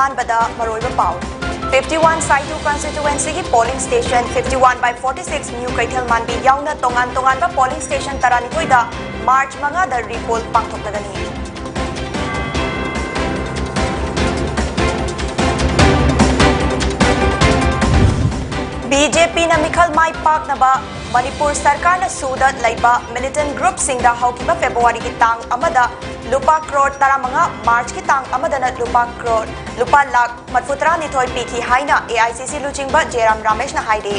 Ahanbada Maroiba Pau 51 Saitu constituency ki polling station 51/46 New Kaithal Manbi yauna tongan ba polling station taranithoi da March manga da repoll pangthoklagani BJP na Mikhal Mai Pak na ba Manipur Sarkar na sudat laiba militant group singda haukiba February ki tang amada lupa crore tara mga March ki tang amada na lupa lakh matfutra ni thoi piki haina AICC luchingba Jairam Ramesh na haide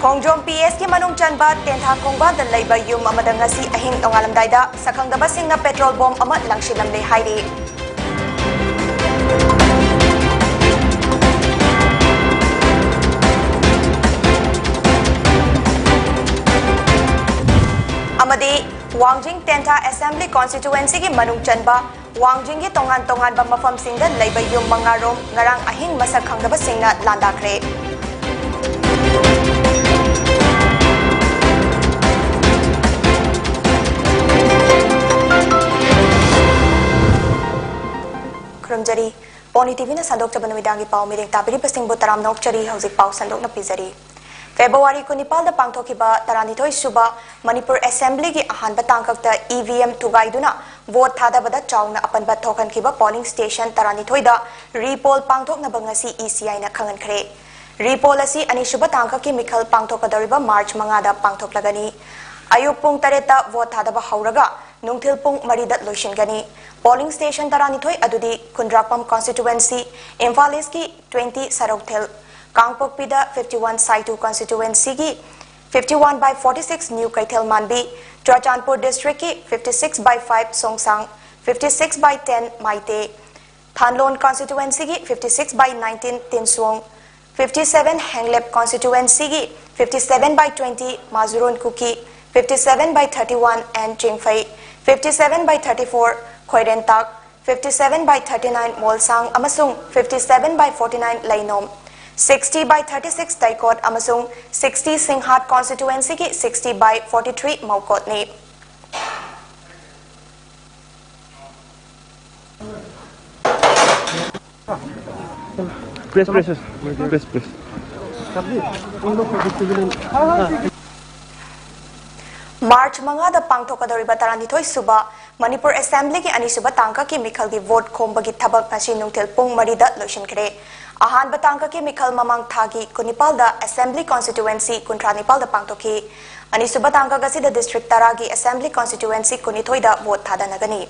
Khongjom PS ki manung chanba tentha khongba da laiba yum amada ngasi ahing tongalamdai da sakhangdaba singna petrol bomb ama langshilamle haide Amadi Wangjing Tenta Assembly Constituency ki manung chanba Wangjing ki tongan ba mafam singda laiba yung mga rom ngarang ahing masak khangdaba singna landakre Krumjari Pony TV na sandok cha banamidangi pau miding tabiri pasing butaram nok chari hauzik pau sandok na pizari February ko Nepal da pangthokiba taranithoi suba Manipur Assembly ki ahanba tangkakta EVM tugaiduna vote thadabada chauna apanba thokankiba polling station taranithoi da repoll pangthokna bangasi ECI na khangankhre repoll asi ani suba tangkaki Mikhal pangthokadariba March manga da pangthoklagani ayuk pung 3 ta vote thadaba hauraga nungthil pung 3 da loishingani polling station taranithoi adudi Kundrakpam constituency Imphal East ki 20 Sarokthel Kangpokpida 51 Saitu constituency ki 51/46 New Kaithal Manbi Churachandpur district ki 56/5 Songsang 56/10 Maite Thanlon constituency ki 56/19 Tinsuong 57 Henglep constituency ki 57/20 Mazurun Kuki 57/31 and Chingfei 57/34 Khoirentak 57/39 Molsang amasung 57/49 Lainom 60/36 Taikot amasung 60 Singhat constituency ki 60/43 Maukot ni Press March manga da pangthokadariba taranithoi suba Manipur Assembly ki ani suba tangka ki Mikhal gi vote khombagi thabak ngasi nungthil pung 3 da loishinkhre ahan batangka ki Mikhal mamang thagi Kunipal da Assembly constituency Kuntranipal da pangthoki ani suba tangka gasi da district taragi Assembly constituency Kunithoi da vote thadanagani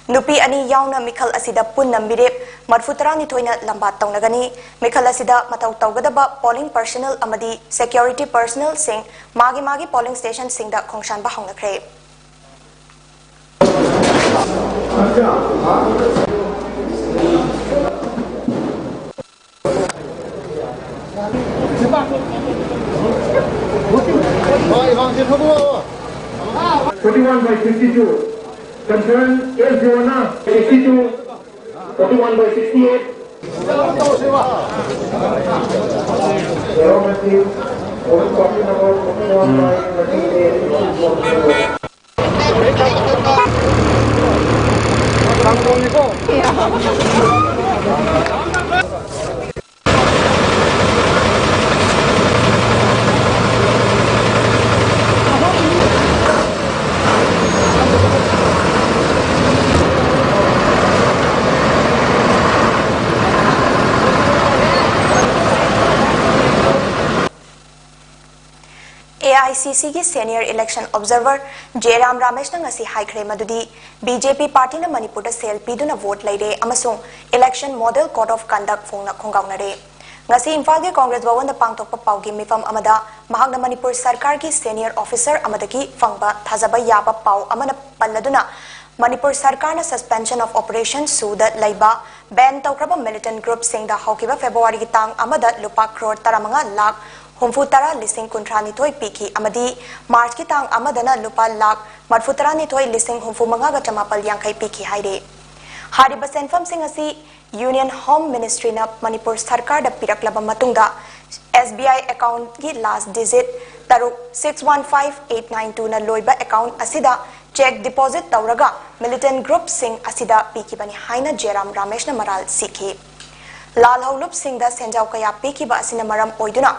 nupi ani yauna Mikhal asida punna mirep marfutara ni thoina lambat tawnagani Mikhal asida matau tawgadaba polling personnel amadi security personnel sing magi polling station sing da khongshan ba hawnakre Concern is Jonah 62, 41/68. AICC ki senior election observer Jairam Ramesh na ngasi haikhre madudi BJP party na Manipur da sel piduna vote laire amasung election model code of conduct phongna khongaunare ngasi Imphal gi Congress bhawan da pangthokpa paugi mifam amada mahakna Manipur sarkar ki senior officer amadaki fangba thajaba yaba pau amana palladuna Manipur sarkar na suspension of operation suda laiba ban tawkraba militant group singda haukiba February ki tang amada lupa crore taramanga lakh Humfutara lising kuntrani toy piki amadi March ki tang amadana lupa lakh marfutarani toy lising humfu manga ga chamapal yangkai piki haide hariba senfam sing asi Union Home Ministry na Manipur Sarkar da piraklaba matungda SBI account ki last digit taruk 615892 na loiba account asida cheque deposit तौरगा militant group Singh असिदा पीकिबनी हाइना जेराम रमेश न मराल सीखी लाल हौलुप सिंह दा सेंजाव कया पीकिबा असिना मरम ओइदुना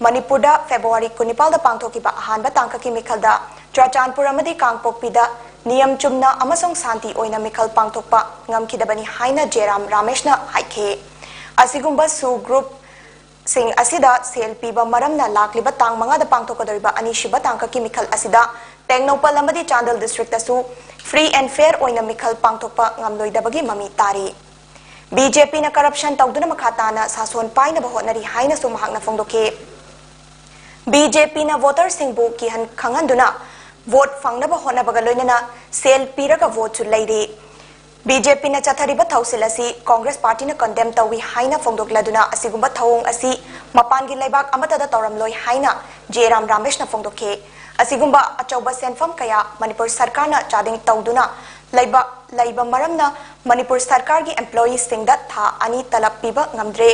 मणिपुर दा फेब्रुवारी 19 दा पांगथोकिबा अहानबा तांककी मिखलदा चुराचांदपुर अमदी कांगपोकपीदा नियम चुमना अमसों शांति ओइना मिखल पांगथोकपा ngamkidabani haina jeram rameshna haike asigumba su group sing asida selp ba maramna lakliba tang manga da pangthokadoriba anishiba tangka ki mikhal asida tengnopal amadi chandal district asu free and fair oina mikhal pangthokpa ngamloidabagi mami tari BJP na corruption tawduna makhata na sason paina ba honari haina su mahakna fongdoke BJP na voter singbu ki han khanganduna vote fangnaba honabaga loinana sel piraga vote chu leide BJP na chathariba thausilasi Congress party na condemn tawi haina fongdokladuna asigumba thawong asi mapan gi laibak amata da tawramloi haina Jeram Ramesh na fongdoke asigumba achauba senfam kaya Manipur sarkar na chading tawduna laiba maramna Manipur sarkar gi employees singda tha ani talak piba ngamdre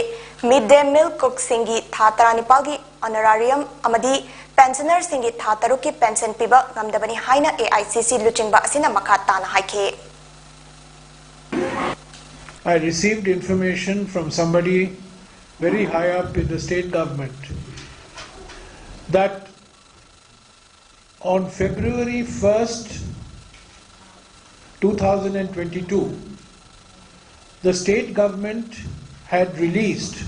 midday meal cook singi tha taranipal gi honorarium amadi pensioner singi tha taruki pension piba ngamdabani haina AICC luchingba asina makata na haike I received information from somebody very high up in the state government that on February 1st, 2022, the state government had released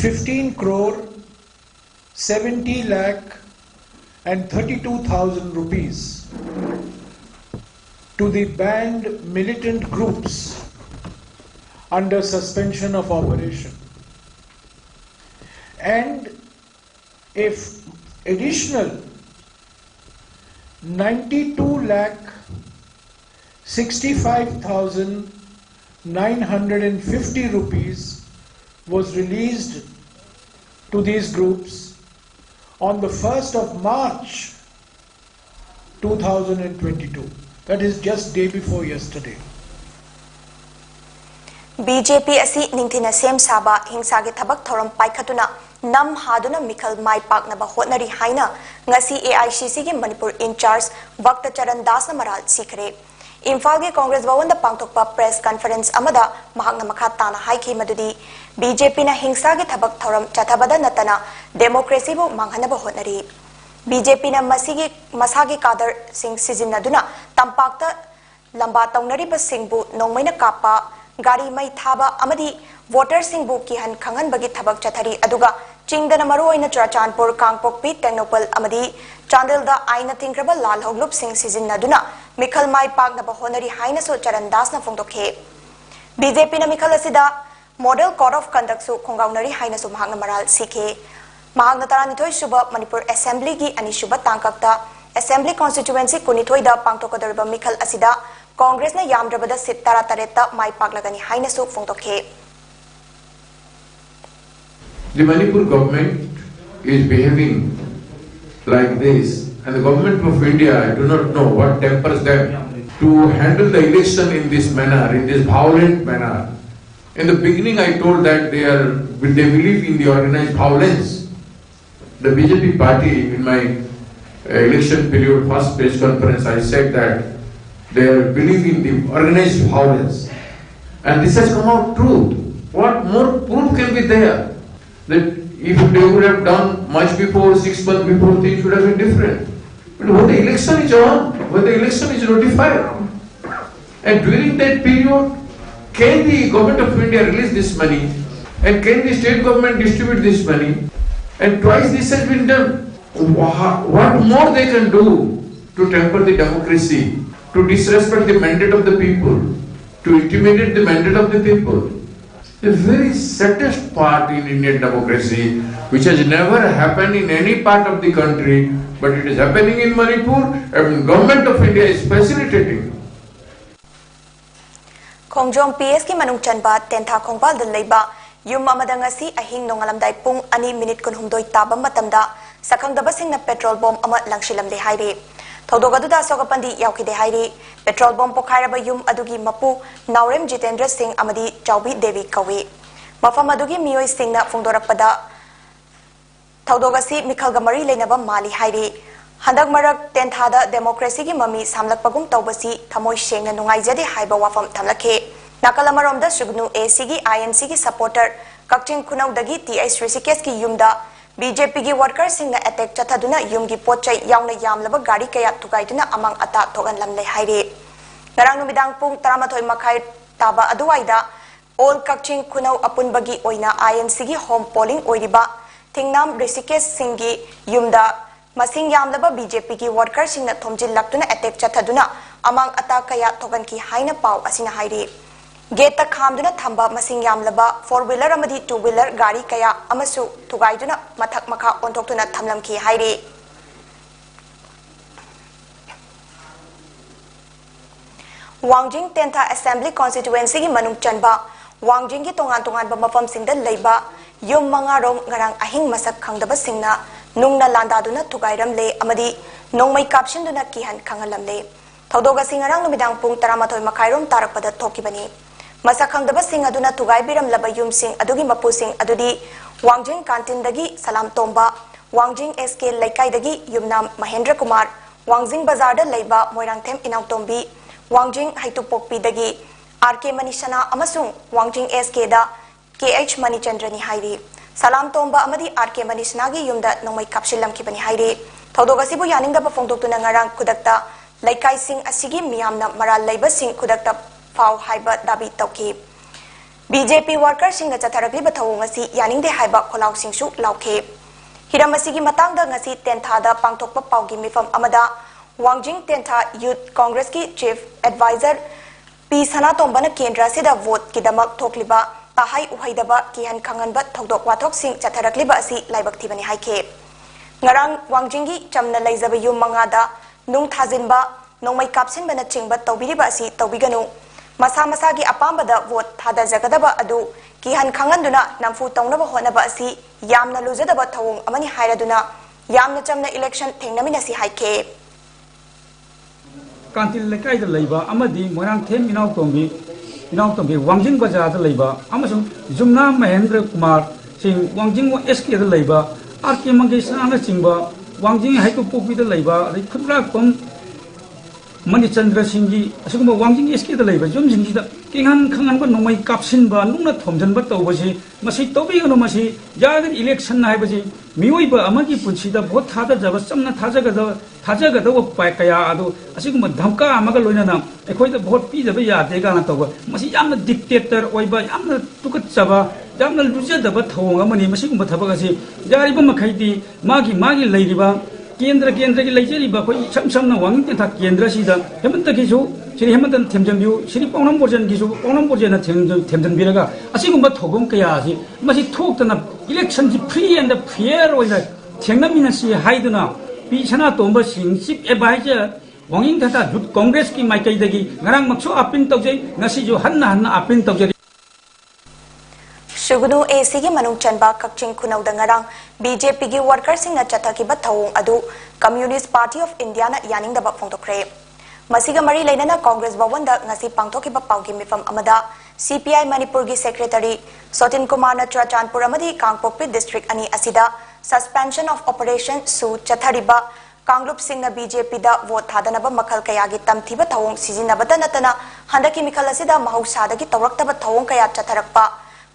15 crore 70 lakh and 32,000 rupees to the banned militant groups under suspension of operation, and if additional 92 lakh 65,950 rupees was released to these groups on the 1st of March 2022. That is just day before yesterday. BJP asi ningthina sem saba hingsa ge thabak thoram paikhatuna nam haduna mikhal mai pakna ba hotnari haina ngasi AICC ge Manipur in charge Bhakta Charan Das na maral sikhre Imphal ge Congress bhawan da pangthokpa press conference amada mahakna makha tana haiki madudi BJP na hingsa ge thabak thoram chathabada natana democracy bu manghana ba hotnari BJP na masigi masagi kadar sing sijinnaduna tampakta lamba taunari ba singbu nongmaina kapa gari mai thaba amadi voter singbu ki han khangan bagi thabak chathari aduga chingdana maru oina Churachandpur Kangpokpi Tengnopal amadi Chandel da aina tingraba lal hoglup sing sijinnaduna mikhal mai pakna ba honari haina so Charan Das na fongdokhe BJP na mikhal asida model code of conduct su khongaunari haina so mahakna maral sikhe mahakna taranithoi suba Manipur assembly gi ani suba tangkakta assembly constituency kunithoi da pangtokadoriba mikhal asida Congress na yamdrabada sit tara tareta mai paklagani haina su fongtokhe The Manipur government is behaving like this, and the government of India, I do not know what tempers them to handle the election in this manner, in this violent manner. In the beginning I told that they believe in the organized violence. The BJP party, in my election period first press conference, I said that they believe in the organized violence. And this has come out true. What more proof can be there? That if they would have done much before, 6 months before, things would have been different. But when the election is on, when the election is notified, and during that period, can the government of India release this money? And can the state government distribute this money? And twice this has been done. What more they can do to temper the democracy, to disrespect the mandate of the people, to intimidate the mandate of the people? The very saddest part in Indian democracy, which has never happened in any part of the country, but it is happening in Manipur, and government of India is facilitating. Khongjong PS ki manung chanba tentha khongpal da leiba yum amada ngasi ahing nongalamdai pung 2:16 taba matamda sakhangdaba singna petrol bomb ama langshilamde haire Thodogaduda Sogapandi Yaukide Hairi, petrol bomb Pokairaba Yum Adugi Mapu, Naurem Jitendra Singh Amadi Chaubi Devi Kawi. Mafam Adugi Miyoi Singh na Fundorapada Thodogasi Mikhalgamari Lenaba Mali Hairi. हंदक मरक तेंथादा democracy की ममी सामलकपगुम तौबसी थमोय सेंगना नुंगाइजदे हाइबा वाफम थमलखे नाकल अमरोमदा सुगनु एसी की आईएनसी की सपोर्टर कक्चिंग खुनौदगी टीएस ऋषिकेश की युमदा बीजेपी की वर्कर सिंह अटैक चथादुना युम की पोचै यावना यामलब गाड़ी कया तुगाइदुना अमंग अता थोगनलमले हाइरे ngaraang numidang pung 13 makhai taba aduwaida all kaching khunau apunbagi oina INC gi home polling oiriba thingnam Rishikesh Singh gi yumda masing yamlaba BJP gi worker singna thomjil laktuna attack chathaduna amang ata kaya thogan ki haina pau asina hairi gate ta khamduna thamba masing yamlaba 4 wheeler amadi 2 wheeler gari kaya amasu thugaiduna mathak makha ontoktuna thamlam ki hairi Wangjing Tentha Assembly Constituency की मनुंग चनबा Wangjing की तोंगान मफम सिंगदा लैबा yum मंगारोम ngarang ahing masak khangdaba singna nungna landaduna thugairам le amadi nongmai kapsinduna kihan khangalam le thodoga singarang numidang pung 13 makhairom tarakpada thokibani masak khangdaba sing aduna thugai biram laba yum sing adugi mapu sing adudi Wangjing Kantin dagi Salam Tomba Wangjing SK Laikai dagi Yumnam Mahendra Kumar Wangjing Bazar da laiba Moirangthem Inau Tombi Wangjing Haitupokpi dagi RK Manishana amasung Wangjing SK da KH Manichandrani hairi Salam Tomba amadi RK Manishana gi yumda nongmai kapshilam kibani hairi thodoga sibu yaninga ba phongdoktuna ngarang kudakta laikai sing asigi miyamna maral laiba sing kudakta fau haiba dabi tauki BJP worker sing chatharakli ba thawong asi yaningde haiba kholau singsu lauke hiram asigi matangda ngasi tenthada pangthokpa paugi mifam amada Wangjing Tentha Youth Congress की Chief Advisor P Sana Tombana Kendra से दा vote की दमक थोकलिबा ताहाई उहाइदबा किहन खंगनबा थोकदोक वाथोक सिंह चथरकलिबा असि लाइबक्ति बनि हाइखे ngarang Wangjing की चमना लैजबा yum मंगादा नुंग थाजिनबा नोंमै कापसिनबना चिंगबा तौबिरिबा असि तौबिगनु मसा मसा की अपामबदा वोट थादा जगदबा अदु किहन खंगनदुना नंफु तौनबा होनबा असि यामना लुजदबा थवोंग अमनि हाइरदुना यामना चमना election थेंगनमिनसि हाइखे Kantil lekai da leiba amadi Moirangthem Inau Tombi Wangjing Bazar da leiba amasung Jumna Mahendra Kumar sing Wangjing SK da leiba RK Mangesana na chingba Wangjing Haitupokpi da leiba khudra kom Manichandra Singh gi asuguma Wangjing SK da leiba jum jing da kingan khangan ba nomai kapsin ba nungna thomjan ba tawbasi masi tobi gano masi jagan election na haibasi mioi ba amagi punsi da vote thada jaba samna thajaga da pai kaya adu asiguma dhamka amaga loina na ekhoi da vote pi jaba ya de ga na tawba masi yamna dictator oiba yamna tukat chaba yamna luja da ba thong amani masi gumba thabaga si jari ba makhai di magi leiriba केंद्र की लेजरीबा कोई समसमना वांगिंग तेंथा केंद्र सिदा हेमंत किसु श्री हेमंत थेमजंबिउ श्री पौनम बोर्जन किसु पौनम बोर्जन थेमजंबिरगा असिगुंबा थोगम कया असि मसि थोक्तना इलेक्शन जि फ्री एंड फेयर ओइना थेंगनमिनसि हाइदुना P Sana Tomba Singh chief adviser वांगिंग तेंथा यूथ कांग्रेस की माइकैदगी ngarang maksu apin तौजै ngasi जो हन्ना apin तौजै Sugunu AC की मनुंग चनबा कक्चिंग खुनौदा ngarang BJP की वर्कर सिंह चथाकिबा थवोंग अदु कम्युनिस्ट पार्टी ऑफ इंडिया ना यानिंगदबा फोंदोक्रे मसिगा मरी लेना कांग्रेस भवन दा ngasi पांगथोकिबा पाउगी मिफम अमदा CPI मणिपुर की सेक्रेटरी सोतिन कुमार ना चुराचानपुर अमदी कांगपोकपी डिस्ट्रिक्ट अनि असिदा सस्पेंशन ऑफ ऑपरेशन सु चथारिबा कांगलुप सिंह BJP दा वोट थादनबा मखल कयागी तमथिबा थवोंग सिजिनबदा नतना हंदकी मिखल असिदा महौसादगी तवरक्तबा थवोंग कया चथरकपा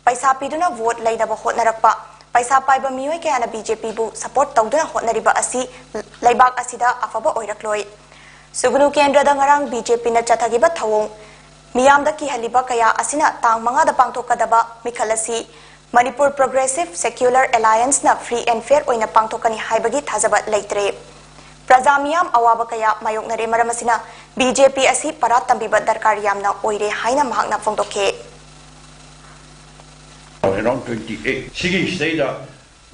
पैसा पीदुना वोट लैदबा होटनरकपा पैसा पाइबा मियोय कयाना BJP बु सपोर्ट तौदुना होटनरिबा असि लैबाक असिदा अफबा ओइरकलोय सुगुनु केंद्र दा ngarang BJP ना चथागिबा थवोंग मियामदा की हलिबा कया असिना तांग मंगादा पांगथोकदबा मिखलसी मणिपुर प्रोग्रेसिव सेक्युलर अलायंस ना फ्री एंड फेयर ओइना पांगथोकनी हाइबगी थाजबा लैत्रे प्रजा मियाम अवाबा कया मायोकनरे मरमसिना BJP असि परा तंबिबा दरकार यामना ओइरे हाइना महकना फोंदोके around 28 sigi stage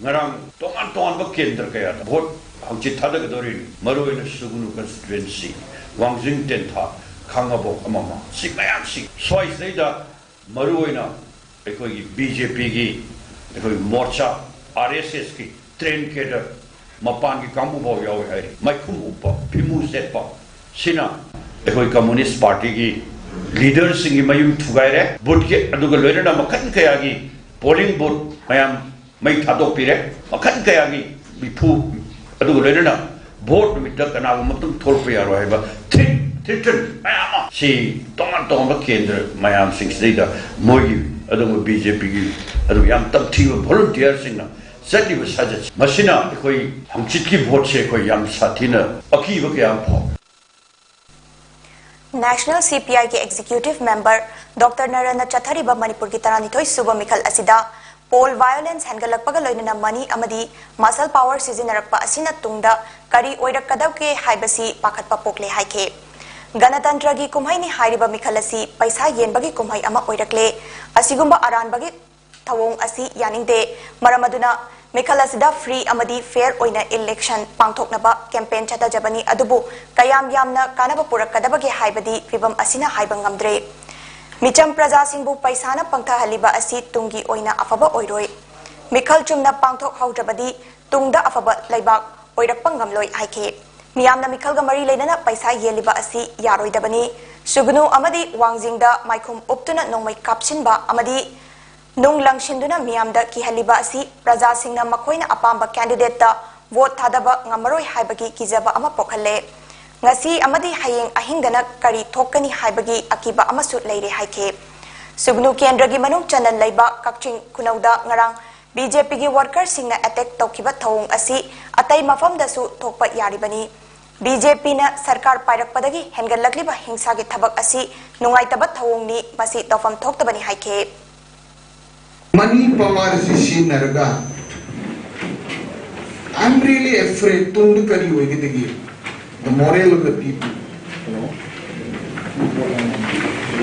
ngarang tongan ba kendra kaya vote hauchi thada ga dorin maruina sugunu constituency Wangjing Tentha khangabo amama simayam si soi stage maruina ekoi BJP gi ekoi morcha RSS ki train cadre mapan ki kambu bo yaw hai maikhum upa phimu set pa sina ekoi communist party gi leaders singi mayum thugaire vote ke aduga loina makan kaya gi polling booth mayam mai thadok pire makan kaya gi bipu aduga loina vote numita kana matum thorpa yaro haiba thirtan mayama si tongan kendra mayam sing sida mogi adu BJP gi adu yam tamthi volunteer singna sati ba sajat masina koi hangchit ki vote se koi yam sathina aki ba yam pho National CPI के executive member doctor Narendra चथरीबा मणिपुर की तरानिथोई सुब मिखल असिदा poll violence हेंगलकपगा लोइनना मनी अमदी मसल पावर सिजिनरकपा असिना तुंगदा करी ओइरकदव के हाइबसी पाखतपा पोकले हाइके गणतंत्र की कुमहैनी हाइरिबा मिखल असि पैसा येनबगी कुमहै अमा ओइरकले असिगुंबा अरानबगी थवोंग असि यानिंगदे मरमदुना मिखल असिदा फ्री अमदी फेयर ओइना इलेक्शन पांगथोकनबा कैंपेन चथजबनी अदुबु कयाम यामना कानबा पुरकदबगे हाइबदी फिबम असिना हाइबा ngamdre मिचम प्रजा सिंबु पैसाना पंगथहलिबा असि तुंगी ओइना अफबा ओइरोय मिखल चुमना पांगथोक हौद्रबदी तुंगदा अफबा लैबाक ओइरकपा ngamloi हाइके मियामना मिखलगा मरी लेनना पैसा येलिबा असि यारोइदबनी सुगनु अमदी वांगजिंगदा माइखुम उपतुना नोंमै कापसिनबा अमदी नुंग लंगशिंदुना मियामदा किहलिबा असि प्रजा सिंगना मखोइना अपाम्बा कैंडिडेट ता वोट थादबा ngamaroi हाइबगी किजबा अमा पोखले ngasi amadi hayeng ahingdana kari thokani haibagi akiba amasu leire haike sugnu kendra gi manung chanal leiba kakching kunauda ngarang BJP gi worker singna attack tawkiba thawung asi atai mafam da su thokpa yaribani BJP na sarkar pairak padagi hengal lakliba hingsa gi thabak asi nungai tabat thawung ni masi tawfam thoktabani haike money power si narga I'm really afraid tundu kari hoigidagi the moral of the people.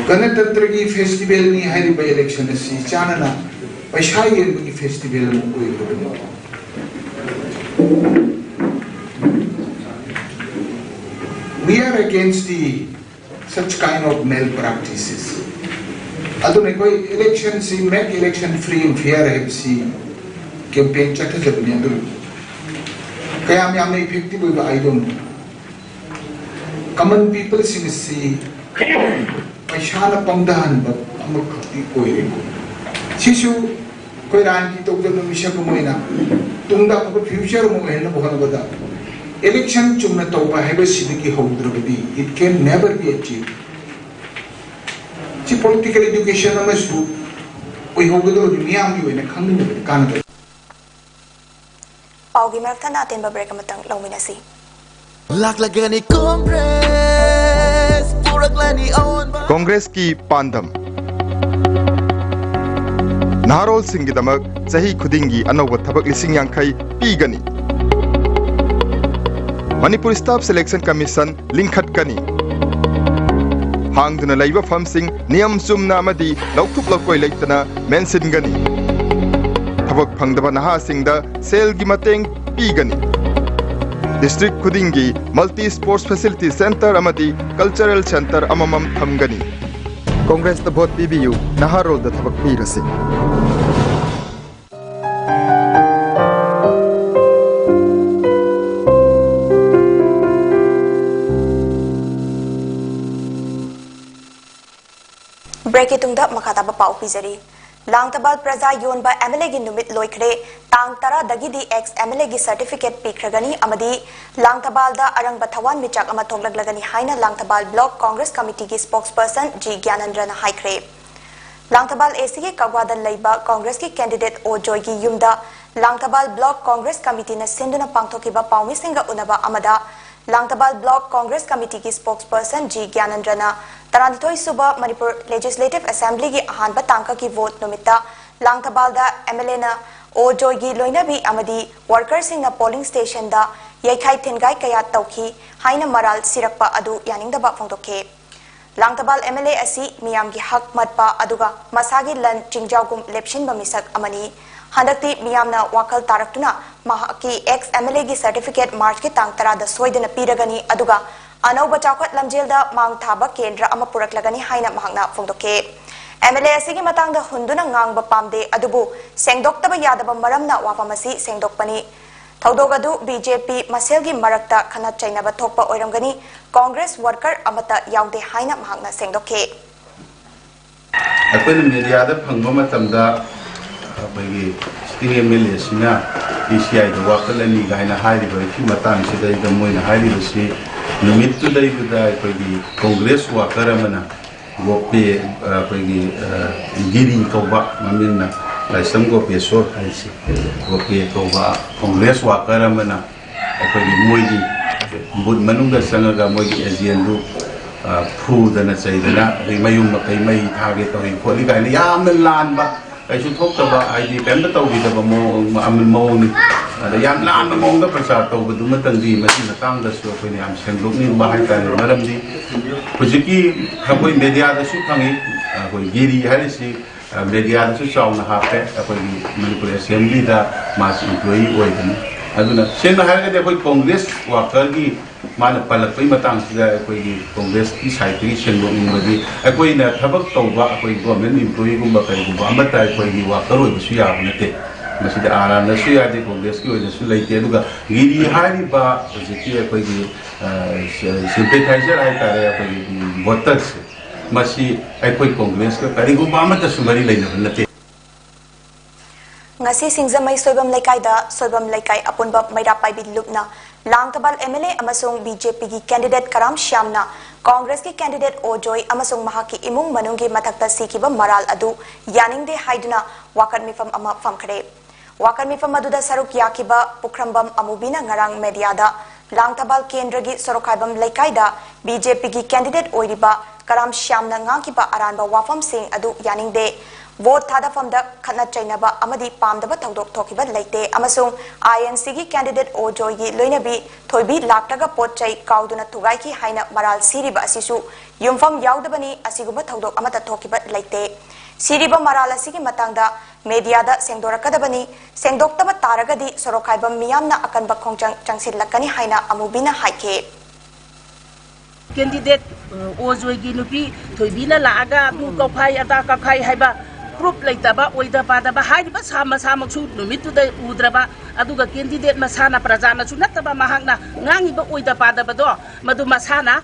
Ganatantra ki festival ni hari by election si chanana paishayer ki festival mo koi we are against the such kind of malpractices. Adune koi election si make election free and fair have si campaign chatta jabni adu kaya am yamna effective hoiba I don't know. Common people sing see paishana pangdahan ba amakti koire sisu koi ran ki to jab misha ko moina tungda ko future mo hen bo bada election chumna to ba hebe sidiki howdrabadi it can never be achieved si political education amasu koi hogado miyam gi wena khangni kanada paugi marakta na atin ba break amatang lawminasi Congress की पांदम नारोल सिंगिदमक सही खुदिंगी अनौब थबक लिसिंग यांखई पीगनी Manipur staff selection commission लिंखटकनी हांगदुना लैबा फमसिंग नियम चुमना अमदी लौथुक लकोय लेतना मेंसिनगनी थबक फंगदबा नहासिंगदा cell गी मतेंग पीगनी district खुदिंगी multi sports facility centre अमदी cultural centre अममम थमगनी कांग्रेस द वोट पीबीयू नहारोल द थबक पीरसी ब्रेक तुंगदा मखाताबा पाउ पिजरी लांगतबाल प्रजा योनबा MLA गी नुमित लोइखरे तांग तरा दगिदी एक्स MLA गी सर्टिफिकेट पीखरगनी अमदी लांगतबाल दा अरंग बथवान मिचाक अमा थोगलगलगनी हाइना लांगतबाल ब्लॉक कांग्रेस कमिटी की स्पोक्सपर्सन जी ज्ञानंद्रन हाइखरे लांगतबाल AC की कगवादन लैबा कांग्रेस की कैंडिडेट ओ जॉय की युमदा लांगतबाल ब्लॉक कांग्रेस कमिटी ने सिंधुना पांगथोकिबा पाउमिसिंगा उनबा अमदा लांगतबाल ब्लॉक कांग्रेस कमिटी की स्पोक्सपर्सन जी ज्ञानंद्रना तरानिथोई सुबह मणिपुर लेजिस्लेटिव असेंबली की अहानबा तांका की वोट नुमिता लांगतबाल दा MLA ना ओ जॉय की लोइनबी अमदी वर्कर सिंह ना पोलिंग स्टेशन दा यैखाई थिनगाई कया तौखी हाइना मराल सिरकपा अदु यानिंगदबा फोंदोके लांगतबाल MLA असि मियाम की हक मतपा अदुगा मसागी लन चिंगजाउगुम लेप्शिन बमिसक अमनी हंदक्ति मियामना वाखल तारक्तुना महाकी एक्स MLA की सर्टिफिकेट मार्च के तांग तरादा सोइदना पीरगनी अदुगा अनौब चाखत लमजेलदा मांग थाबा केंद्र अमा पुरकलगनी हाइना महंगना फोंदोके MLA असिगी मतांगदा हुंदुना ngang पामदे अदुबु सेंगदोक्तबा यादबा मरमना वाफामसी सेंगदोकपनी थौदोगदु BJP मसेलगी मरक्ता खना चैनबा थोकपा ओइरमगनी कांग्रेस वर्कर अमता याउदे हाइना महंगना सेंगदोके अखोइन मीडिया दा फंगबा मतमदा ꯑꯩꯈꯣꯏꯒꯤ ꯁꯤꯇꯤꯡ MLA ꯑꯁꯤꯅ ECIꯗ ꯋꯥꯀꯠꯂꯅꯤ ꯀꯥꯏꯅ ꯍꯥꯏꯔꯤꯕ ꯁꯤ ꯃꯇꯥꯡꯁꯤꯗꯩꯗ ꯃꯣꯏꯅ ꯍꯥꯏꯔꯤꯕꯁꯤ ꯅꯨꯃꯤꯠꯇꯨꯗꯩꯗꯨꯗ ꯑꯩꯈꯣꯏꯒꯤ ꯀꯣꯡꯒ꯭ꯔꯦꯁ ꯋꯥꯀꯔ ꯑꯃꯅ ꯒꯣꯄꯦ ꯑꯩꯈꯣꯏꯒꯤ ꯒꯤꯔꯤ ꯀꯧꯕ ꯃꯃꯤꯡꯅ ꯂꯥꯏꯁ꯭ꯔꯝ ꯒꯣꯄꯦꯁꯣꯔ ꯍꯥꯏꯁꯤ ꯒꯣꯄꯦ ꯀꯧꯕ ꯀꯣꯡꯒ꯭ꯔꯦꯁ ꯋꯥꯀꯔ ꯑꯃꯅ ꯑꯩꯈꯣꯏꯒꯤ ꯃꯣꯏꯒꯤ ꯕꯨꯠ ꯃꯅꯨꯡꯗ ꯆꯪꯉꯒ ꯃꯣꯏꯒꯤ ꯑꯦꯖꯦꯟꯗꯨ ꯐꯨꯗꯅ ꯆꯩꯗꯅ ꯑꯗꯩ ꯃꯌꯨꯝ ꯃꯀꯩ ꯃꯩ ꯊꯥꯒꯦ ꯇꯧꯏ ꯈꯣꯠꯂꯤ ꯀꯥꯏꯅ ꯌꯥꯝꯅ ꯂꯥꯟꯕ ꯀꯩꯁꯨ ꯊꯣꯛꯇꯕ ꯍꯥꯏꯗꯤ ꯀꯩꯝꯇ ꯇꯧꯈꯤꯗꯕ ꯃꯑꯣꯡꯅꯤ ꯑꯗ ꯌꯥꯝ ꯂꯥꯟꯕ ꯃꯑꯣꯡꯗ ꯄ꯭ꯔꯆꯥꯔ ꯇꯧꯕꯗꯨꯃꯇꯪꯗꯤ ꯃꯁꯤ ꯃꯇꯥꯡꯗꯁꯨ ꯑꯩꯈꯣꯏꯅ ꯌꯥꯝ ꯁꯦꯡꯗꯣꯛꯅꯤꯡꯕ ꯍꯥꯏꯇꯥꯔꯦ ꯃꯔꯝꯗꯤ ꯍꯧꯖꯤꯛꯀꯤ ꯑꯩꯈꯣꯏ ꯃꯦꯗꯤꯌꯥꯗꯁꯨ ꯐꯪꯉꯤ ꯑꯩꯈꯣꯏ ꯒꯤꯔꯤ ꯍꯥꯏꯔꯤꯁꯤ ꯃꯦꯗꯤꯌꯥꯗꯁꯨ ꯆꯥꯎꯅ ꯍꯥꯞꯄꯦ ꯑꯩꯈꯣꯏꯒꯤ ꯃꯅꯤꯄꯨꯔ ꯑꯦꯁꯦꯝꯕ꯭ꯂꯤꯗ ꯃꯥꯁꯤ ꯏꯝꯄ꯭ꯂꯣꯌꯤ ꯑꯣꯏꯕꯅꯤ ꯑꯗꯨꯅ ꯁꯦꯡꯅ ꯍꯥꯏꯔꯒꯗꯤ ꯑꯩꯈꯣꯏ ꯀꯣꯡꯒ꯭ꯔꯦꯁ ꯋꯥꯀꯔꯒꯤ ꯃꯥꯅ ꯄꯜꯂꯛꯄꯒꯤ ꯃꯇꯥꯡꯁꯤꯗ ꯑꯩꯈꯣꯏꯒꯤ ꯀꯣꯡꯒ꯭ꯔꯦꯁꯀꯤ ꯁꯥꯏꯠꯇꯒꯤ ꯁꯦꯡꯗꯣꯛꯅꯤꯡꯕꯗꯤ ꯑꯩꯈꯣꯏꯅ ꯊꯕꯛ ꯇꯧꯕ ꯑꯩꯈꯣꯏ ꯒꯣꯔꯃꯦꯟ ꯏꯝꯄ꯭ꯂꯣꯌꯤꯒꯨꯝꯕ ꯀꯔꯤꯒꯨꯝꯕ ꯑꯃꯠꯇ ꯑꯩꯈꯣꯏꯒꯤ ꯋꯥꯀꯔ ꯑꯣꯏꯕꯁꯨ ꯌꯥꯕ ꯅꯠꯇꯦ ꯃꯁꯤꯗ ꯑꯥꯔꯥꯟꯅꯁꯨ ꯌꯥꯗꯦ ꯀꯣꯡꯒ꯭ꯔꯦꯁꯀꯤ ꯑꯣꯏꯅꯁꯨ ꯂꯩꯇꯦ ꯑꯗꯨꯒ ꯒꯤꯔꯤ ꯍꯥꯏꯔꯤꯕ ꯍꯧꯖꯤꯛꯀꯤ ꯑꯩꯈꯣꯏꯒꯤ ꯁꯤꯝꯄꯦꯊꯥꯏꯖꯔ ꯍꯥꯏꯇꯥꯔꯦ ꯑꯩꯈꯣꯏꯒꯤ ꯚꯣꯇꯔꯁꯦ ꯃꯁꯤ ꯑꯩꯈꯣꯏ ꯀꯣꯡꯒ꯭ꯔꯦꯁꯀ ꯀꯔꯤꯒꯨꯝꯕ ꯑꯃꯠꯇꯁꯨ ꯃꯔꯤ ꯂꯩꯅꯕ ꯅꯠꯇꯦ ngasi Singzamai Soibam Laikai da Soibam Laikai apunba Mairapai Lupna Langtabal MLA amasung BJP gi candidate Karam Shyamna Congress ki candidate Ojoy amasung mahaki imung manunggi mathakta sikiba maral adu yaningde haiduna wakar mifam ama famkhare wakar mifam aduda saruk yakiba Pukrambam amubina ngarang media da Langtabal Kendra gi Sorokhaibam Laikai da BJP gi candidate Oiriba Karam Shyamna ngakiba aranba wafam sing adu yaningde vote thada famda khana chainaba amadi pamdaba thodok thokiba leite amasung INC gi candidate Ojoy gi loinabi thoibi laktaga potchai kauduna thugai ki haina maral siriba asisu yumfam yaudabani asiguba thodok amata thokiba leite siriba maral asigi matangda media da sengdorakadabani sengdoktaba taragadi Sorokhaibam miyamna akanba khongchang changsilakani haina amubina haike candidate Ojoy gi nupi thoibina laaga tu kauphai ata kakhai haiba group laitaba oida padaba haiba sama sama chu numit tu udraba aduga candidate masana prajana chu nataba mahakna ngangiba oida padaba do madu masana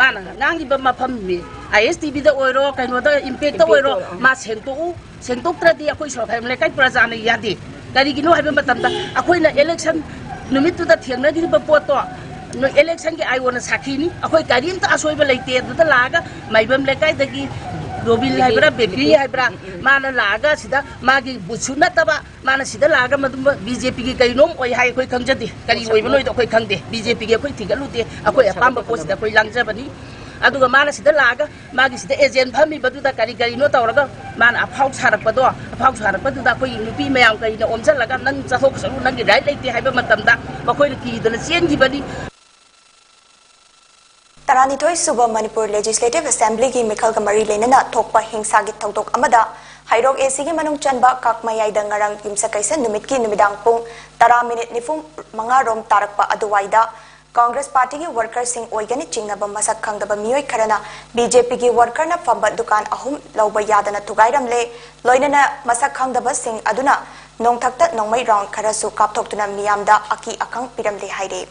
mana ngangiba mafam mi ISTB da oiro kaino da impact da oiro ma sengtok tradi akoi Sorokhaibam Laikai prajana yadi karigino haiba matamda akoina election numit tu da thiangna gi ba poto no election gi aiwona sakhini akoi karimta asoiba leite da laga Maibam Laikai dagi Robin Haibra, Baby Haibra, Mana Laga, Sida, Magi Buchuna Taba, Mana Sida Laga, BJP Kainom, or High Kanjati, Kari Wavino, Kande, BJP Tigalute, Akoya Pamba Post, Akoi Lang Germany, Aduga Mana Sida Laga, Magis the Asian Pami, Batuta Karigano Tauraga, Man a pouch Harapado, a pouch Harapadu, Koi, Nupi Mayaka, Omza Laga, Nan Zahok, Nangi, right, like the Haibamatamda, Makoi, the Siengi Badi. Taranithoi Suba Manipur Legislative Assembly gi Mikhal Gamari Lenana Thokpa Hingsa gi Thodok Amada Hairok AC gi Manung Chanba Kakmayai da ngarang Yumsa Kaisa Numit ki Numidang Pung 10 minute nifum manga rom tarakpa aduwaida Congress Party gi workers sing oigani chingnaba masak khangdaba miyoi kharana BJP gi worker na famba dukan ahum lauba yadana thugairamle loinana masak khangdaba sing aduna nongthakta nongmai round kharasu kapthoktuna miyamda aki akang piramle haire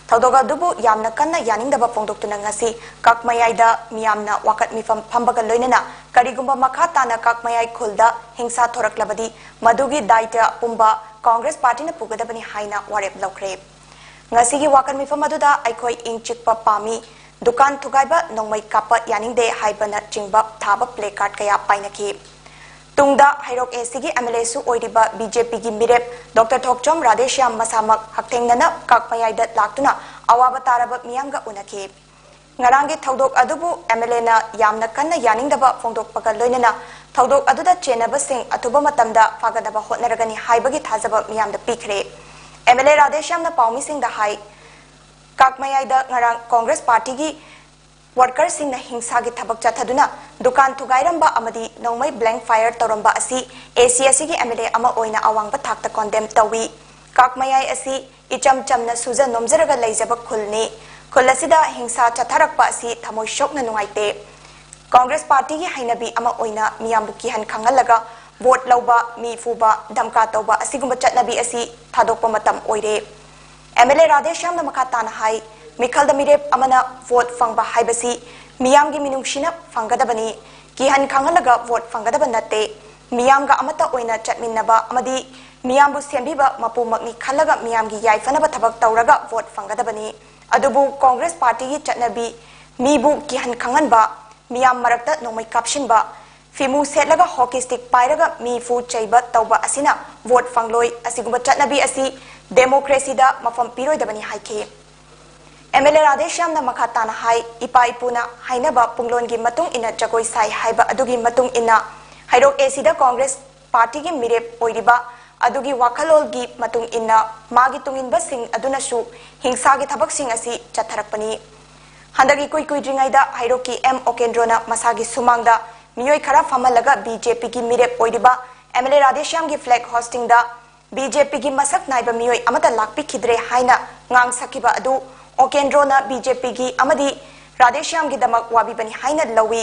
Taudoga dubu yamna kanna yaningdaba pongdoktuna ngasi kakmayaida miyamna wakat mifam phambaga loinana karigumba makha tana kakmayai khulda hingsa thoraklabadi madugi daita pumba Congress Party na pugadabani haina warep lokre ngasi gi wakat mifam aduda aikoi ingchikpa pami dukan thugaiba nongmai kapa yaningde haibana chingba thaba placard kaya painaki Tungda Hairok AC gi MLA su oiriba BJP gi mirep Dr. Thokchom Radeshyam masamak haktengnana kakmayai da laktuna awaba taraba miyamga unaki ngarangi thodok adubu MLA na yamna kanna yaningdaba phongdokpaga loinana thodok aduda chenaba sing atuba matamda fagadaba hotnaragani haibagi thazaba miyamda pikre MLA Radeshyam na paumi sing da hai kakmayai da ngarang Congress Party gi workers sing na hingsa gi thabak chathaduna dukan thugairamba amadi nongmai blank fire toramba asi ACSC gi MLA ama oina awangba thakta condemn tawi kakmayai asi icham chamna suja nomjaraga leijaba khulni khulasida hingsa chatharakpa asi thamoi shokna nungaite Congress Party gi hainabi ama oina miyambu ki han khangalaga vote lauba mi fuba dhamka tauba asigumba chatnabi asi thadokpa matam oire MLA Radeshyam na makatana hai Mikhal da mirep amana vote fangba haibasi miyamgi minungshina fangadabani kihan khangalaga vote fangadaba natte मियामगा अमता ओइना चटमिन्नबा अमदी मियामबु सेंबिबा मपुमकनी खल्लगा मियामगी याइफनबा थबक तौरगा वोट फंगदबनी अदुबु कांग्रेस पार्टी की चटनबी मीबु किहन खंगनबा मियाम मरक्ता नोमै कापशिनबा फिमु सेटलगा हॉकी स्टिक पाइरगा मीफु चैबा तौबा असिना वोट फंगलोय असिगुबा चटनबी असि डेमोक्रेसीदा मफम पिरोइदबनी हाइखे MLA Radheshyamna makhatana hai ipa ipuna hainaba punglongi matung ina jagoi sai haiba adugi matung ina hairok ACda Congress party gi mirep oiriba adugi wakhalolgi matung ina magi tunginba sing aduna su hingsa gi thabak sing asi chatharakpani handagi koi dringai da hairoki M Okendrona masagi sumangda miyoi khara famalaga BJP gi mirep oiriba MLA Radheshyam gi flag hosting da BJP gi masak naiba miyoi amata lakpi khidre haina ngang sakiba adu Okendrona BJP gi amadi Radheshyam gi damak wabi bani haina lawi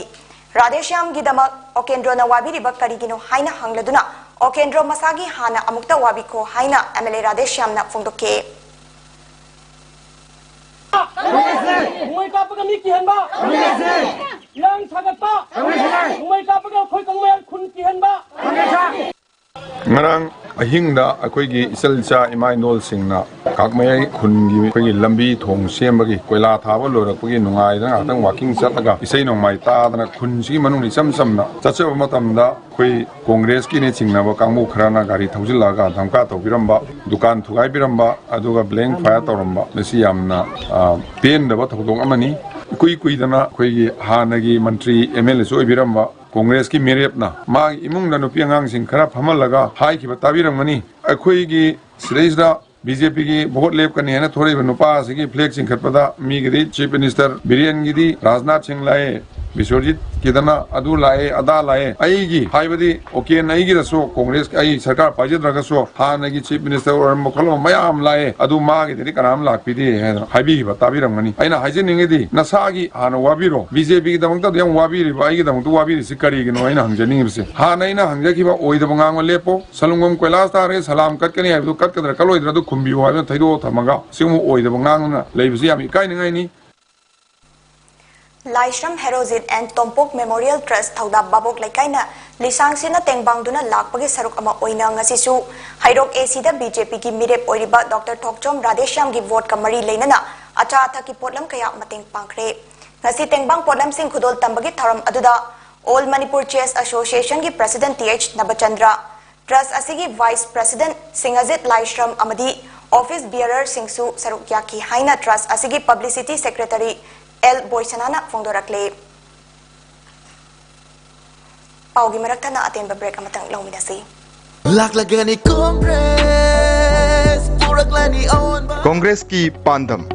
Radheshyam gi damak Okendrona wabi riba karigino haina hangladuna Okendro masagi hana amukta wabi ko haina MLA Radheshyam na fongdoke Umay kapaga mi kihanba yang sagat pa umay kapaga khoi kangmel khun kihanba ngarang ahingda akoigi isalcha imainol singna kakmai khungi akoigi lambi thong sembagi koila thaba lorakpagi nungai da atang walking chatlaga isai nongmai ta dana khunsi manung ni samsamna chachaba matamda koi congress ki ne chingna ba kangmu kharana gari thaujilaga dhamka tawbiramba dukan thugai biramba aduga blank fire tawramba mesi yamna pen da ba thodong amani kui dana akoigi hanagi mantri MLA so ibiramba Congress ki merepna ma imung da nupi angang sing khara phamalaga hai ki batabiramani akhoi gi sreisda BJP ki vote lep kani hena thore nupa sigi flag sing khatpada mi gi chief minister Biren gi di Rajnath Singh lae Biswajit kidana adu lae ada lae ai gi haibadi okay nai gi so Congress ai sarkar pajit raga so ha na gi chief minister or mokhalo mayam lae adu ma gi di kanam lakpidi haibi batabiramani aina haijeninge di nasa gi hana wabiro BJP gi damang ta yang wabiri bai gi damang tu wabiri sikari gi no aina hangjaning bse ha nai na hangja ki ba oi da bangang lepo salungom koilas ta re salam kat kani ai du kat kadra kaloi dra du khumbi wa na thaido thamaga simu oi da bangang na leibsi am ikai ningai ni Laishram Herozit and Tompok Memorial Trust Thauda Babok Laikaina Lisang Sina Tengbangduna Lakpagi Saruk Ama Oina Ngasisu Hairok ACda BJP ki mirep oiriba Dr. Thokchom Radheshyam gi vote kamari leinana acha atha ki potlam kaya mateng pangkre ngasi tengbang potlam sing khudol tambagi tharam aduda All Manipur Chess Association ki President TH Nabachandra Trust asigi Vice President Singazit Laishram Amadi Office Bearer Singsu Saruk Yaki Haina Trust asigi Publicity Secretary L. Boysanana Fongdorakle. Paugi Maraktana atin ba break amatang lauminasi. Laklagani Congress, Puraklani on. Congress ki pandam.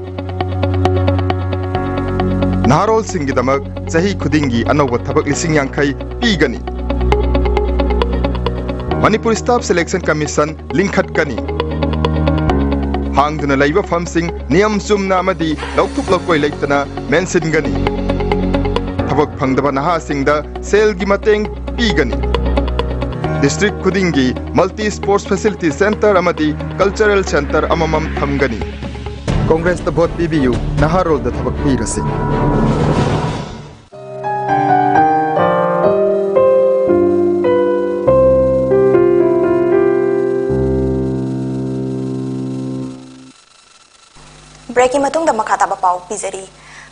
Naharol Singh damak sahi khudingi anoba thabak lising yangkai pigani. Manipur Staff Selection Commission linkhat kani. Hangduna laiba famsing niyam sumna amadi lautuk lakoi leitana mention gani thabak phangdaba naha singda sel gi mateng pigani district khudingi multi sports facility center amadi cultural center amamam thamgani Congress the vote BBU naharol da thabak pirasi Breaking matung da makataba pau pizeri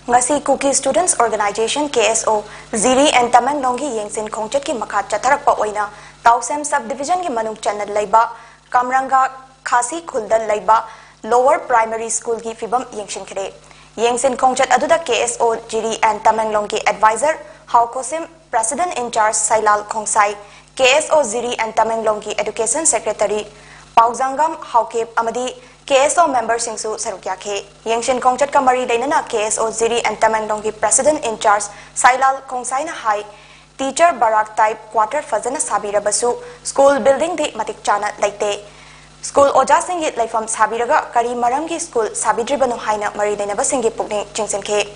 ngasi Cookie Students Organization KSO Ziri and Tamenglong gi yengsin khongchet ki makhat chatharak pa oina Tausem subdivision gi manung channel laiba Kamranga Khasi Khuldan laiba Lower Primary School gi fibam yengshin khre yengsin khongchet aduda KSO Ziri and Tamenglong gi advisor Haukosim President in charge Sailal Khongsai KSO Ziri and Tamenglong gi Education Secretary Pauzangam Haukep Amadi KSO member Singsu Sarukyakhe Yengshin Kongchat Kamari Dainana KSO Ziri and Tamenglong ki President in charge Sailal Khongsaina Hai Teacher Barak type quarter fazana Sabirabasu School building di Matik Chana Laite School Oja Singi Laifam Sabiraga Kari Maramgi School Sabidribanu Haina Mari Dainaba Singi Pukning Chingsenke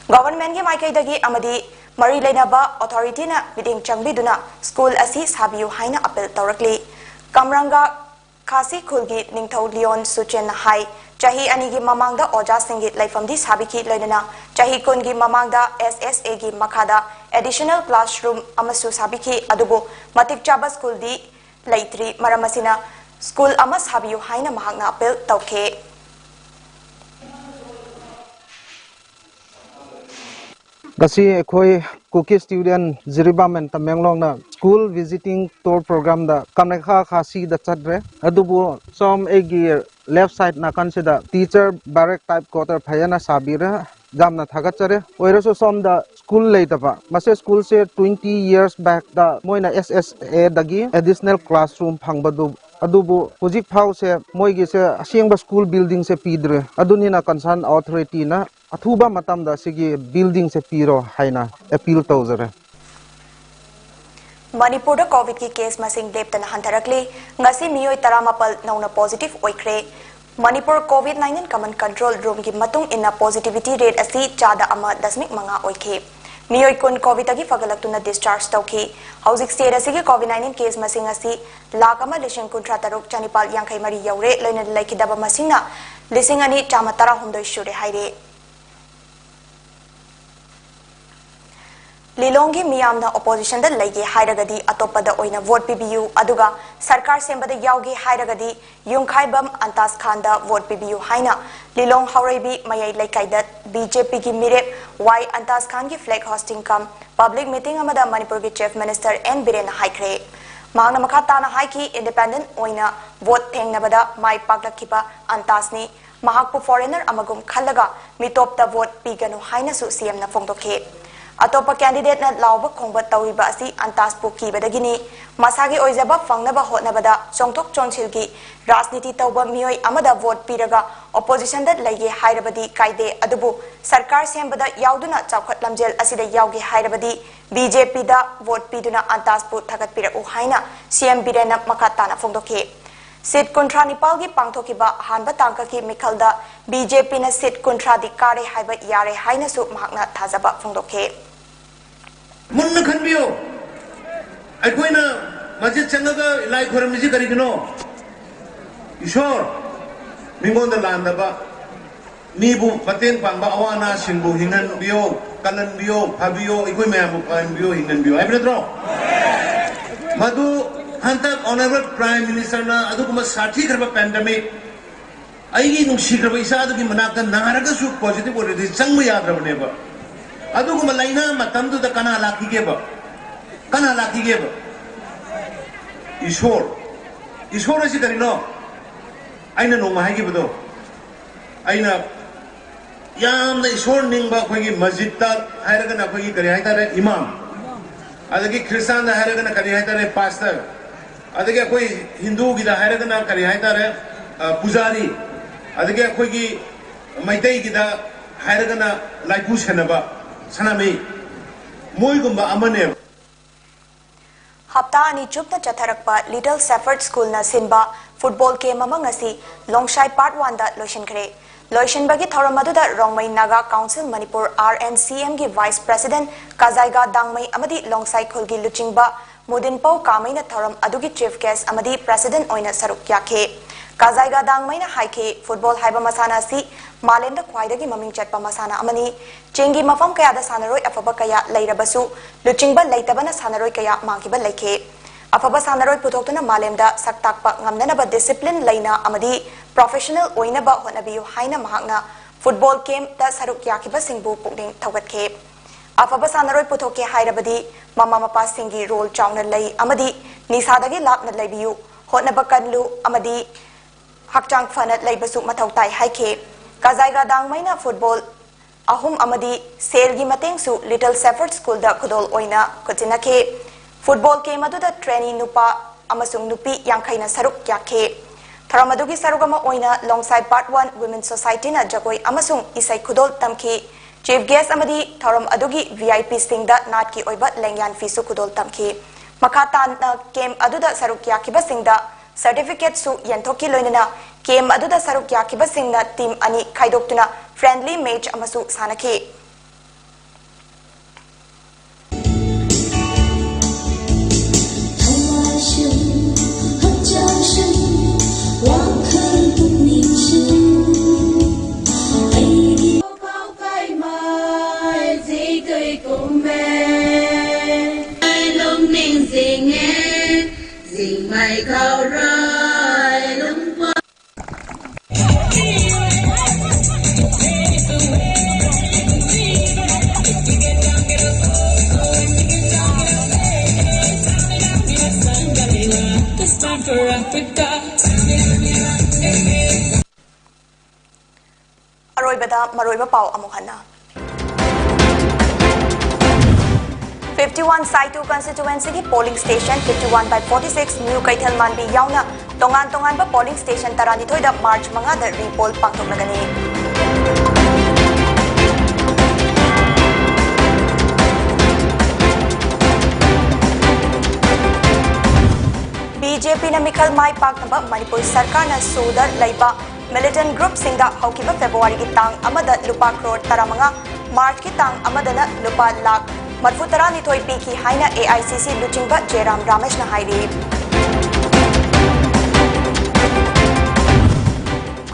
Government ki Maikai Dagi Amadi Mari Lainaba Authority na Biding Changbiduna School Asi Sabiyu Haina Appeal Taurakli Kamranga खासी खुलगी Ningthou Leone सुचेन high चाही अनिगी ममांगदा ओजा सिंगी लाइफमदी साबिकी लेना चाही कुनगी ममांगदा SSA गी मखादा additional classroom अमसु साबिकी अदुबो मतिक चाबा स्कूल दी लैत्री मरमसिना स्कूल अमा साबियु हाइना महागना अपील तौखे गसी अखोई कुकी स्टूडेंट जिरिबामेन तमेंगलोंगना स्कूल विजिटिंग टूर प्रोग्राम दा कनेखा खासी दा चद्रे अदुबो सोम एगी लेफ्ट साइड नाकन से दा टीचर बैरक टाइप क्वार्टर फयना साबिरे जामना थागचरे ओइरसो सोम दा स्कूल लेतबा मसे स्कूल से 20 years back दा मोइना SSA दगी एडिशनल क्लासरूम फंगबदु अदुबो हुजिक फाउ से मोइगी से असेंग स्कूल बिल्डिंग से पीद्रे अदुनिना कंसर्न अथॉरिटी ना अथुबा मतम दा सिगी बिल्डिंग से पीरो हाइना अपील तौजरे मणिपुर कोविड की केस मसिंग लेप्तन हंथरकली ngasi मियोय 18 नौना पॉजिटिव ओइख्रे मणिपुर कोविड-19 कमन कंट्रोल रूम की मतुंग इना पॉजिटिविटी रेट असी चादा अमा दशमिक मंगा ओइखे मियोय कुन कोविड की फगलक्तुना डिस्चार्ज तौखी हौजिक स्टेट असिगी कोविड-19 केस मसिंग असी लाख अमा लिसिंग कुंट्रा तरुक चनिपाल यांखै मरी यौरे लोइना लैखिदबा मसिंगना लिसिंग अनि चामा 13 सुरे हाइरे लिलोंगी मियामना ओपोजिशन दा लैगे हाइरगदी अतोपदा ओइना वोट पीबीयू अदुगा सरकार सेंबदा याउगे हाइरगदी युंखाइबम अंतास खान दा वोट पीबीयू हाइना लिलोंग हौरेबी मयै लैकाइदा बीजेपी की मिरेप वाई अंतास खान की फ्लैग होस्टिंग कम पब्लिक मीटिंग अमदा मणिपुर की चीफ मिनिस्टर एन बिरेन हाइख्रे मांगना मखा ताना हाइकी इंडिपेंडेंट ओइना वोट थेंगनबदा माइ पाकलखिबा अंतासनी महाकपु फॉरेनर अमगुम खल्लगा मिटोपता वोट पीगनु हाइनासु सीएम ना फोंदोखे अतोप कैंडिडेट न लाउब खोंब तौरिबा असि अंतासपु कीबदगिनी मसागी ओइजबा फंगनबा होटनबदा चोंथोक चोंसिलगी राजनीति तौबा मियोय अमदा वोट पीरगा ओपोजिशन द लैगे हाइरबदी कायदे अदुबु सरकार सेंबदा याउदुना चाखत लमजेल असिदा याउगे हाइरबदी बीजेपी दा vote पीदुना अंतासपु थगत पिरउ हाइना CM villain मखाताना फोंदोखे seat कुंट्रा Nepal की पांथोकिबा हानबा तांका की मिखलदा बीजेपी न सीट कुंट्रा दी कारे हाइबा यारे हाइनसु महाकना थाजबा फोंदोखे मुन्न खनबियो अखोइना मस्जिद चंगगा लाई खुरमजी करिगनो ईश्वर मिंगोंदा लांदबा मीबु मतेन पांबा अवाना सिंबु हिंगन बियो कलन बियो फाबियो इकोइ मयाम पान बियो हिंगन बियो आइब्रेद्रो मधु हंतक ऑनरेबल प्राइम मिनिस्टर ना अदुकुमा साथी करबा पेंडेमिक आइगी नुसिग्रबा इसादुगी मनाकता नारगसु पॉजिटिव ओरेदि चंगबा याद्रबनेबा अदुगुमा लाइना मतमदुदा कना लाखिगेबा ईश्वर असी करिनो आइना नोमा हाइगिबदो आइना यामना ईश्वर निंगबा खोगी मस्जिद हाइरगना खोगी करि हाइतारे इमाम अदगी क्रिस्तान दा हाइरगना करि हाइतारे पास्टर अदगी कोई हिंदू गिदा हाइरगना करि हाइतारे पुजारी अदगी खोगी मैतै गिदा हाइरगना लाइपु सेनबा सनामी मोइगुम्बा अमने हप्ता अनि चुप्त चथरकपा लिटिल सेफर्ड स्कूल न सिनबा फुटबॉल गेम अमंगसी लोंगशाई पार्ट 1 दा लोशनखरे लोशनबगी थौरम अदुदा रोंगमई नागा काउंसिल मणिपुर RNCM की वाइस प्रेसिडेंट काजाइगा दांगमई अमदी लोंगसाई खुलगी लुचिंगबा मुदिनपौ कामैना थौरम अदुगी चीफ गेस्ट अमदी प्रेसिडेंट ओइना सरुक याखे काजाइगा दांगमैना हाइखे फुटबॉल हाइबा मसाना सी मालेमदा ख्वाइदगी ममिंग चटपा मसाना अमनी चेंगी मफम कयादा सानरोय अफबा कया लैरबसु लुचिंगबा लैतबना सानरोय कया मांगिबा लैखे अफबा सानरोय पुथोक्तुना मालेमदा सक्ताकपा ngamnanaba डिसिप्लिन लैना अमदी प्रोफेशनल ओइनबा होनबियु हाइना महाकना फुटबॉल गेम दा सरुक याखिबा सिंगबु पुकनिंग थौगतखे अफबा सानरोय पुथोके हाइरबदी ममा मपा सिंगी रोल चाउना लै अमदी निसादगी लापना लैबियु होनबा कनलु अमदी हक्चांग फनत लैबसु मथौ ताई हाइखे काजाइगा दांगमैना फुटबॉल अहुम अमदी सेलगी मतेंगसु लिटिल सेफर्ड स्कूल दा खुदोल ओइना खुजिनखे फुटबॉल गेम अदुदा ट्रेनी नुपा अमसुंग नुपी यांखैना सरुक याखे थरमदुगी सरुगमा ओइना लोंगसाई पार्ट 1 वुमेन सोसाइटी ना जगोई अमसुंग इसै खुदोल तमखी चीफ गेस्ट अमदी थरम अदुगी VIP सिंगदा नाट की ओइबा लेंग्यान फीसु खुदोल तमखी मखातान गेम अदुदा सरुक याखिबा सिंगदा सर्टिफिकेट सु यंथोकी लोइनना गेम अदुदा सरुक याखिबा सिंगना टीम अनि खाइदोक्तुना friendly match अमसु सानखे ไม่เข้าร้ายลุงพ่อ Aroibada maroiba pau amukhana. 51 Saitu constituency ki polling station 51/46 New Kaithal Manbi yauna tongan ba polling station tarani thoida March manga da repoll pangthok lagani. BJP na Mikhal Mai Paknaba Manipur Sarkar na Sudar Laiba militant group singda haukiba February ki tang amada lupa crore taramanga March ki tang amada na lupa lakh Marfutara ni thoi piki haina AICC Luchingba Jairam Ramesh na hairi.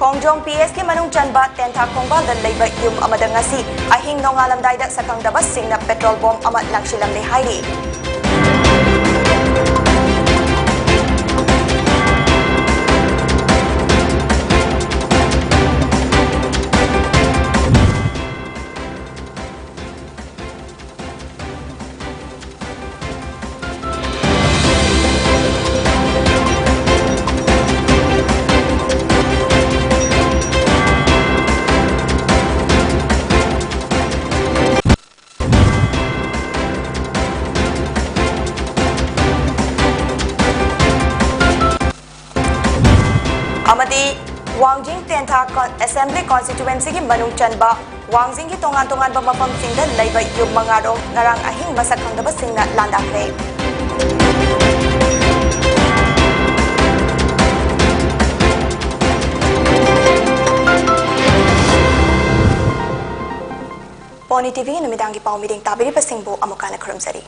Kongjong PS ki manung chanba tentha kongbal dan leiba yum amada ngasi ahing nongalam daida sakang dabas singna petrol bomb amat langshilam le hairi. Amadi Wangjing Tentha Assembly Constituency ki manung chanba Wangjing ki tongan ba mafam singda laiba yum mangaro ngarang ahing masak khangdaba singna landakre. Pony TV numidangi paumiding tabiri pasingbo amukana kharamsari.